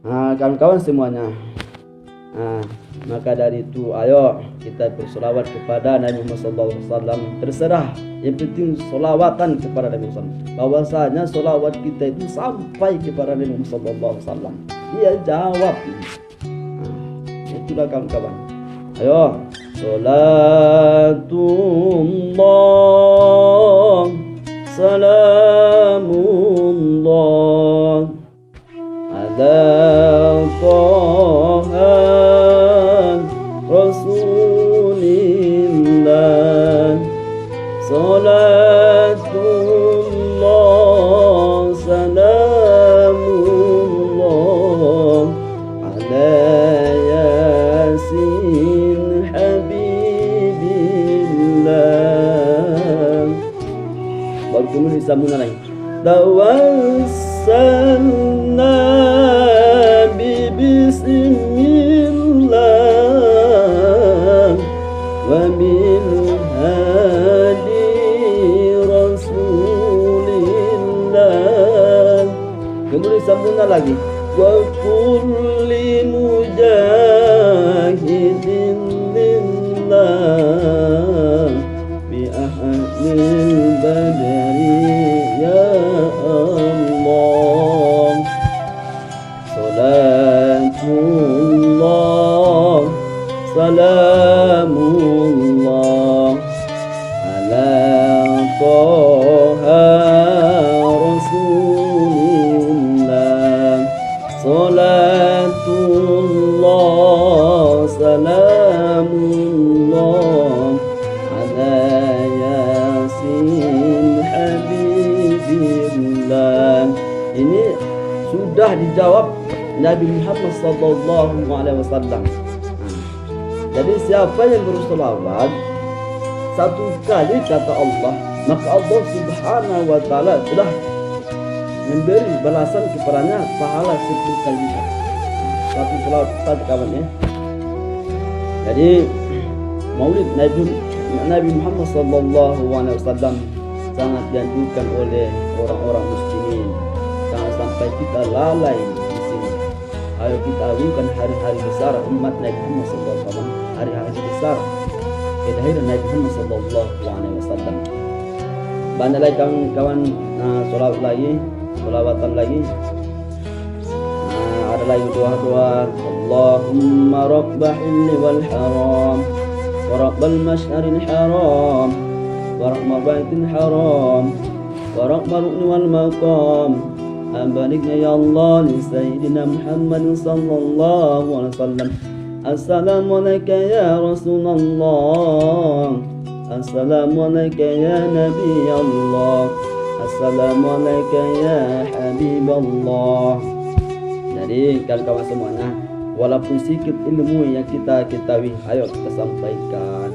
Kawan-kawan semuanya. Maka dari itu ayo kita bersolawat kepada Nabi Muhammad SAW. Terserah, yang penting solawatan kepada Nabi Muhammad. Bahwasanya solawat kita itu sampai kepada Nabi Muhammad SAW. Dia jawab. Itulah kawan-kawan. Ayo, salatullah, salamullah ala Taha Rasulillah, salatullah, salamullah ala Yasin Habibillah. Baru kemudian disambung lagi. Tawassalna bismillah wa bil hadi rasulillah. Kemudian disambung lagi. Wa kulli mujahidin lillah bi ahlil badri ya Allah. Salatullah, salamullah ala Taha Rasulillah, salatullah, salamullah ala Yasin Habibillah. Ini sudah dijawab Nabi Muhammad SAW. Jadi siapa yang bersolawat satu kali kata Allah, maka Allah Subhanahu wa Ta'ala telah memberi balasan kepadanya pahala 10 kali lipat. Satu selawat satu kawan ya. Jadi Maulid Nabi Muhammad SAW sangat dianjurkan oleh orang-orang muslimin. Jangan sampai kita lalai di sini. Ayo kita agungkan hari-hari besar umat Nabi Muhammad SAW, hari-hari besar kelahiran Nabi Muhammad SAW. Banyak lagi kawan-kawan solawatan lagi. Ada lagi doa-doa. Allahumma rabbal hilli wal haram wa rabbal mash'aril haram wa rabbal baitil haram wa rabbal rukni wal maqam. Baliknya ya Allah li Sayyidina Muhammad sallallahu alaihi wasallam. Assalamualaikum ya Rasulullah, assalamualaikum ya Nabi Allah, assalamualaikum ya Habiballah. Jadi kawan-kawan semuanya, walaupun sedikit ilmu yang kita ketahui, ayo kita sampaikan,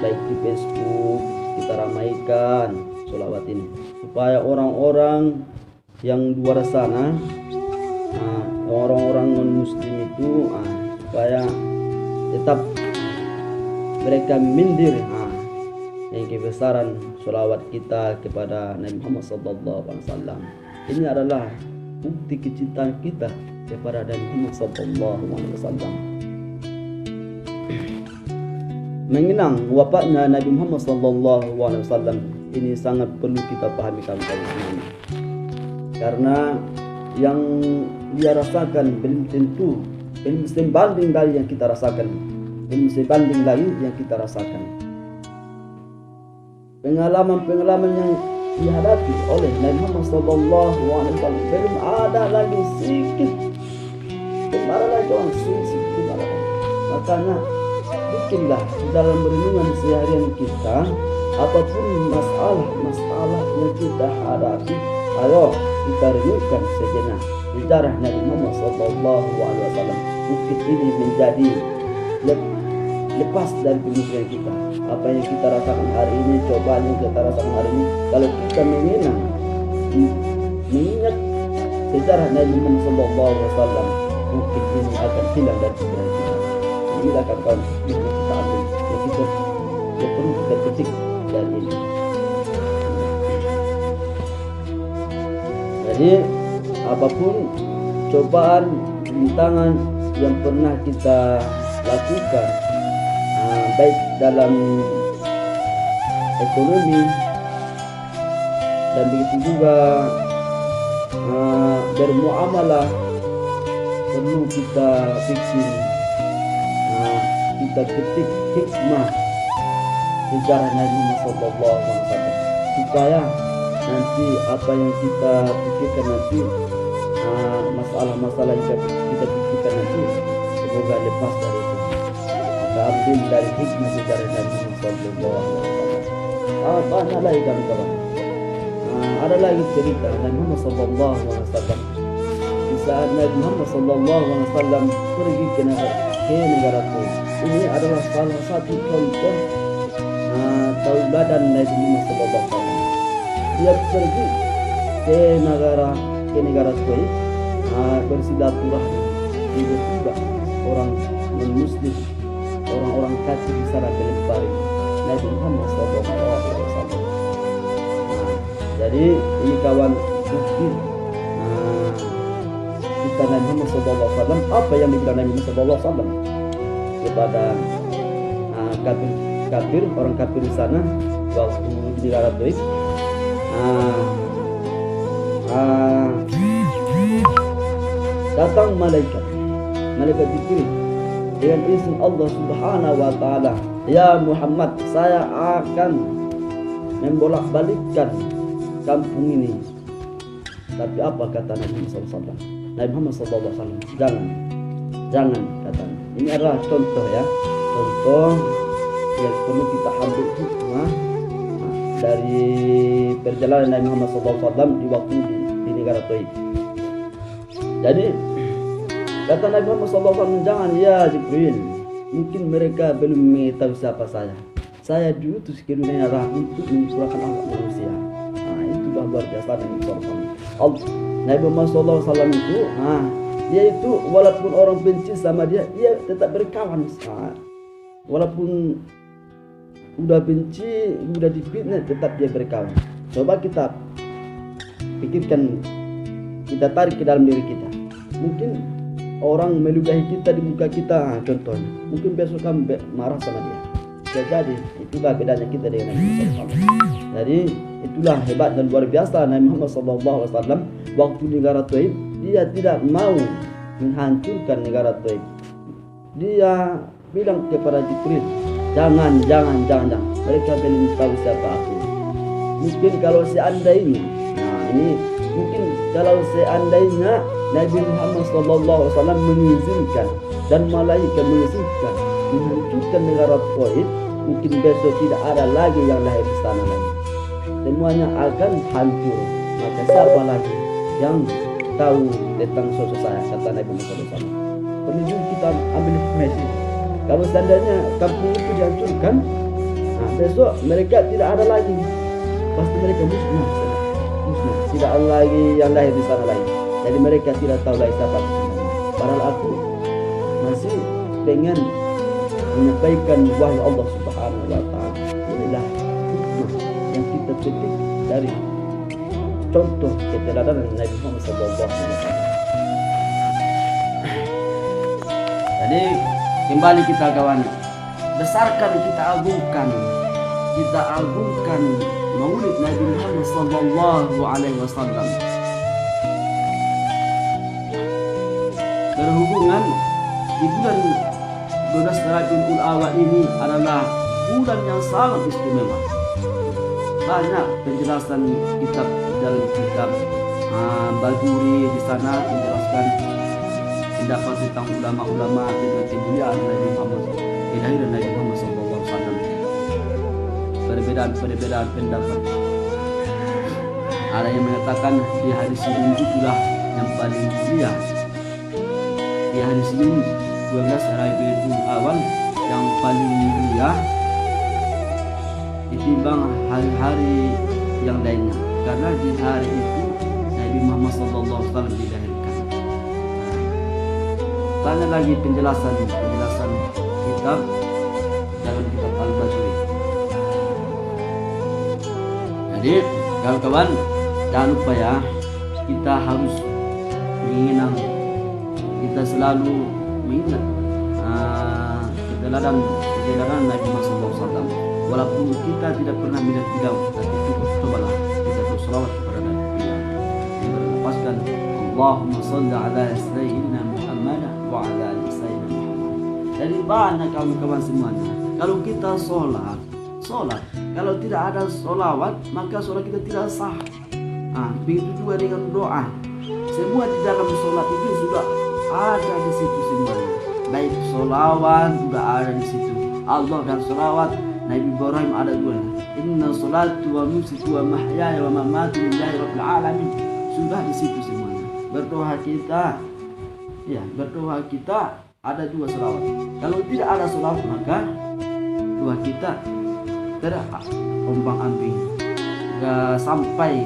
baik di Facebook, kita ramaikan sholawat ini supaya orang-orang yang luar sana, orang-orang non muslim itu supaya tetap mereka mindir yang kebesaran sholawat kita kepada Nabi Muhammad SAW. Ini adalah bukti kecintaan kita kepada Nabi Muhammad SAW. Mengenang wafatnya Nabi Muhammad SAW ini sangat perlu kita pahami kawan-kawan semuanya. Karena yang dia rasakan belum tentu, belum sebanding dari yang kita rasakan, belum sebanding lagi yang kita rasakan. Pengalaman-pengalaman yang dihadapi oleh Nabi Muhammad SAW belum ada lagi sedikit, belum ada lagi orang sedikit. Makanya bikinlah dalam renungan seharian kita, apapun masalah yang kita hadapi, ayo kita renungkan sejenak sejarah Nabi Muhammad SAW. Mungkin ini menjadi lepas dari pemikiran kita. Apa yang kita rasakan hari ini, cobaan yang kita rasakan hari ini, kalau kita mengingat sejarah Nabi Muhammad SAW, mungkin ini akan hilang dari pikiran kita. Ini akan kita ambil, yang kita perlu kita petik dari ini. Jadi apapun cobaan, rintangan yang pernah kita lakukan, baik dalam ekonomi dan begitu juga bermuamalah, perlu kita pikir, kita ketik hikmah sejarah Nabi Muhammad SAW supaya nanti apa yang kita pikirkan nanti, masalah-masalah yang kita pikirkan nanti semoga lepas dari itu. Maka ambil dari hikmah sejarah Nabi Muhammad SAW. Banyak lagi kawan-kawan. Ada lagi cerita Nabi Muhammad SAW. Di saat Nabi Muhammad SAW pergi ke negara Kuwait. Ini adalah salah satu contoh tauladan Nabi Muhammad SAW. Dia pergi ke negara Kuwait, bersilaturahmi. Tiba-tiba orang non-Muslim, orang-orang kafir di sana melempari Nabi Muhammad SAW. Jadi ini kawan bukti kita Nabi Muhammad SAW, apa yang dibilang Nabi Muhammad SAW kepada kafir, orang kafir di sana waktu di negara Kuwait. Datang malaikat Jibril dengan izin Allah Subhanahu wa Ta'ala, ya Muhammad, saya akan membolak-balikkan kampung ini. Tapi apa kata Nabi Muhammad SAW? Nabi Muhammad SAW, jangan katanya. Ini adalah contoh ya, contoh yang perlu kita ambil hikmah dari perjalanan Nabi Muhammad SAW di waktu di negara Taif. Jadi kata Nabi Muhammad SAW, jangan ya Jibril, mungkin mereka belum mengetahui siapa saya. Saya diutus ke dunia untuk menyuarakan ahlak manusia. Itulah luar biasa Nabi SAW. Nabi Muhammad SAW itu, dia itu walaupun orang benci sama dia tetap berkawan. Walaupun udah benci, udah difitnah, tetap dia berkawan. Coba kita pikirkan, kita tarik ke dalam diri kita. Mungkin orang meludahi kita di muka kita, contohnya, mungkin besok kamu marah sama dia. Bisa jadi itulah bedanya kita dengan Nabi Muhammad SAW. Jadi itulah hebat dan luar biasa Nabi Muhammad SAW. Waktu negara Taif, dia tidak mau menghancurkan negara Taif. Dia bilang kepada Jibril, jangan. Mereka belum tahu siapa aku. Mungkin kalau seandainya, mungkin kalau seandainya Nabi Muhammad SAW mengizinkan dan malaikat mengizinkan menghancurkan negara Taif, mungkin besok tidak ada lagi yang lahir di sana lagi. Semuanya akan hancur. Maka siapa lagi yang tahu tentang sosok saya, kata Nabi Muhammad SAW. Perlu kita ambil hikmah. Kalau seandainya kampung itu dihancurkan, besok mereka tidak ada lagi. Pasti mereka musnah. Tidak ada lagi yang lahir di sana lagi. Jadi mereka tidak tahu lagi siapa sebenarnya. Padahal aku masih pengen menyampaikan wahyu Allah Subhanahu wa Ta'ala. Inilah hikmah yang kita petik dari contoh keteladanan Nabi Muhammad SAW. Jadi kembali kita kawan, besarkan, kita agungkan maulid Nabi Muhammad SAW. Berhubungan di bulan 12 Rabiul Awal ini adalah bulan yang sangat istimewa. Banyak penjelasan kitab dalam kitab Bajuri di sana menjelaskan pendapat tentang ulama-ulama tentang kemuliaan Nabi Muhammad, kelahiran Nabi Muhammad SAW. Perbedaan pendapat. Ada yang mengatakan di hari Senin itulah yang paling mulia. Di hari Senin 12 Rabiul Awal yang paling mulia ditimbang hari-hari yang lainnya, karena di hari itu Nabi Muhammad SAW dilahirkan. Banyak lagi penjelasan kitab dalam kitab Al-Bajuri. Jadi kawan-kawan, jangan lupa ya, kita harus mengenang kita selalu mengingat keteladanan Nabi Muhammad SAW. Walaupun kita tidak pernah melihat beliau, tapi cobalah kita berselawat kepada Nabi beliau yang berlepaskan Allahumma shalli ala sayyidina Muhammad wa ala ali sayyidina Muhammad. Jadi banyak kawan-kawan semuanya, kalau kita sholat, kalau tidak ada sholawat maka sholat kita tidak sah. Begitu juga dengan doa. Semua di dalam sholat itu sudah ada di situ semuanya. Baik sholawat sudah ada di situ. Allah dan sholawat Nabi Ibrahim ada dua. Inna sholatu wa nusuki wa mahyaya wa mamati lillahi rabbil alamin. Sudah di situ semuanya. Berdoa kita ada dua sholawat. Kalau tidak ada sholawat maka doa kita terombang ambing, nggak sampai.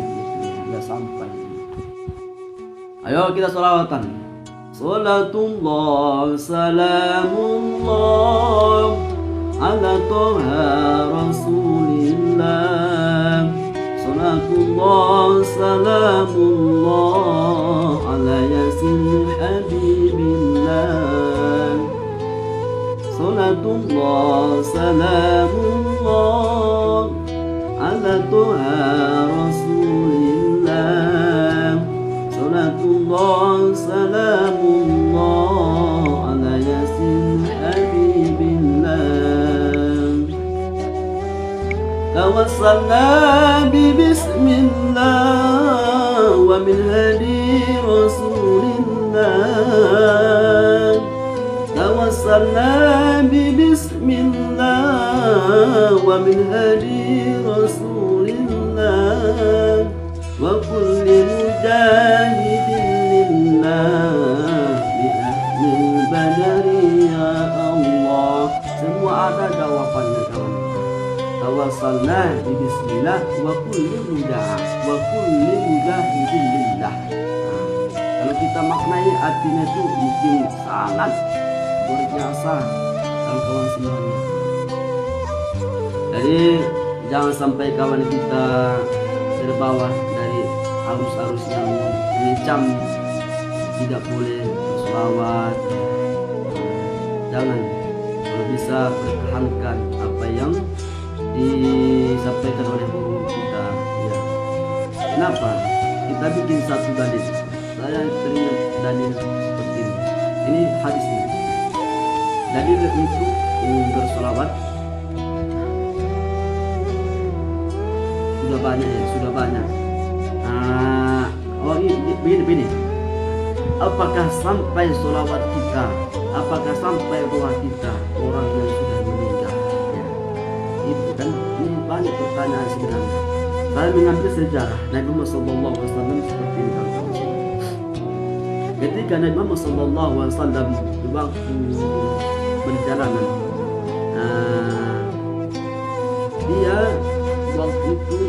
Ayo kita sholawatan. Salatullah salamullah ala toha rasulillah. Salatullah salamullah ala yasin habibillah. Salatullah salamullah ala toha rasulillah. Salatullah salamullah ala yasin habibillah. Tawassalna bi bismillah wa min hadi rasulillah. Tawassalna bi bismillah wa min hadi rasulillah. Wa kulli mujahidin lillah bi ahlil badari ya Allah. Semua ada jawabannya kawan. Tawassalna bi bismillah wa kulli mujahidin lillah. Kalau kita maknai artinya itu mungkin sangat luar biasa kawan-kawan semuanya. Jadi jangan sampai kawan kita terbawa dari arus-arus yang mencam, tidak boleh berselawat. Jangan, kalau bisa pertahankan apa yang disampaikan oleh guru kita ya. Kenapa? Kita bikin satu dalil. Saya teringat dalil seperti ini. Ini hadisnya. Dalil untuk berselawat sudah banyak. Begini. Apakah sampai sholawat kita, apakah sampai doa kita orang yang sudah meninggal? Ya. Itu kan ini banyak pertanyaan sebenarnya. Saya mengambil sejarah Nabi Muhammad SAW seperti ini kawan-kawan. Ketika Nabi Muhammad SAW di waktu perjalanan, dia waktu itu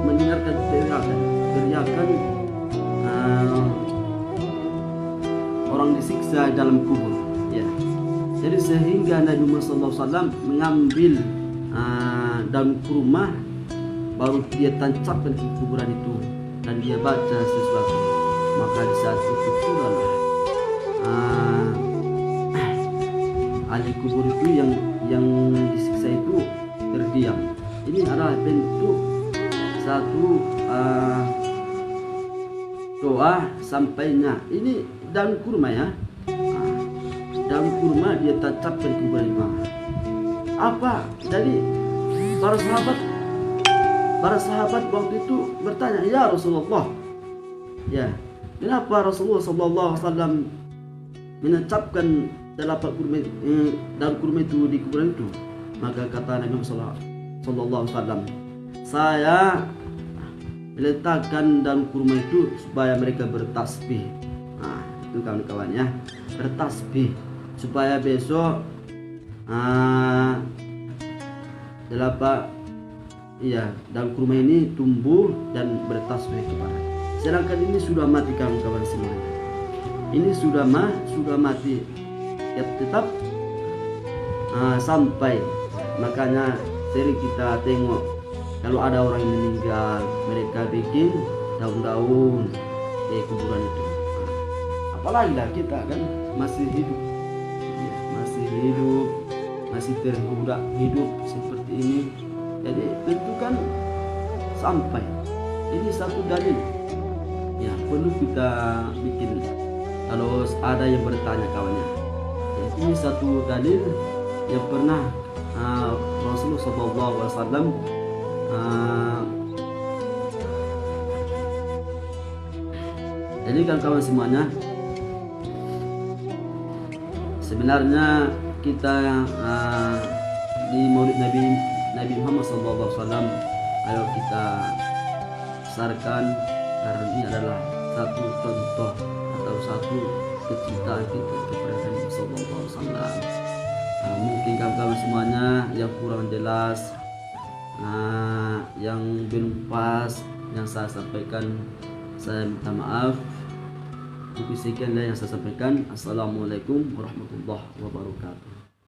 mendengarkan teriakan orang disiksa dalam kubur ya. Jadi sehingga Nabi Muhammad SAW mengambil daun kurma, baru dia tancapkan di kuburan itu dan dia baca sesuatu. Maka di saat itu pula ahli kubur itu yang disiksa itu terdiam. Ini adalah bentuk satu doa sampainya. Ini daun kurma ya. Daun kurma dia tancapkan ke kuburan imam. Apa? Jadi para sahabat waktu itu bertanya, ya Rasulullah, ya kenapa Rasulullah SAW menancapkan daun kurma itu di kuburan itu? Maka kata Nabi Sallallahu Alaihi Wasallam, saya meletakkan daun kurma itu supaya mereka bertasbih. Itu kawan-kawan ya, bertasbih supaya besok daun kurma ini tumbuh dan bertasbih kepada. Sedangkan ini sudah mati kawan-kawan semuanya. Ini sudah mati. Ya, tetap sampai. Makanya sering kita tengok kalau ada orang yang meninggal, mereka bikin daun-daun di kuburan itu. apalagi lah kita kan masih hidup, ya, masih tergoda hidup seperti ini. Jadi tentu kan sampai ini satu dalil, ya perlu kita bikin kalau ada yang bertanya kawannya, ya, ini satu dalil yang pernah Rasulullah SAW jadi kan kawan semuanya, sebenarnya kita di Maulid Nabi Muhammad SAW, ayo kita besarkan karena ini adalah satu contoh atau satu kecintaan kita kepada Nabi SAW. Mungkin kawan-kawan semuanya yang kurang jelas, yang belum pas yang saya sampaikan, saya minta maaf. Cukup sekian yang saya sampaikan. Assalamualaikum warahmatullahi wabarakatuh.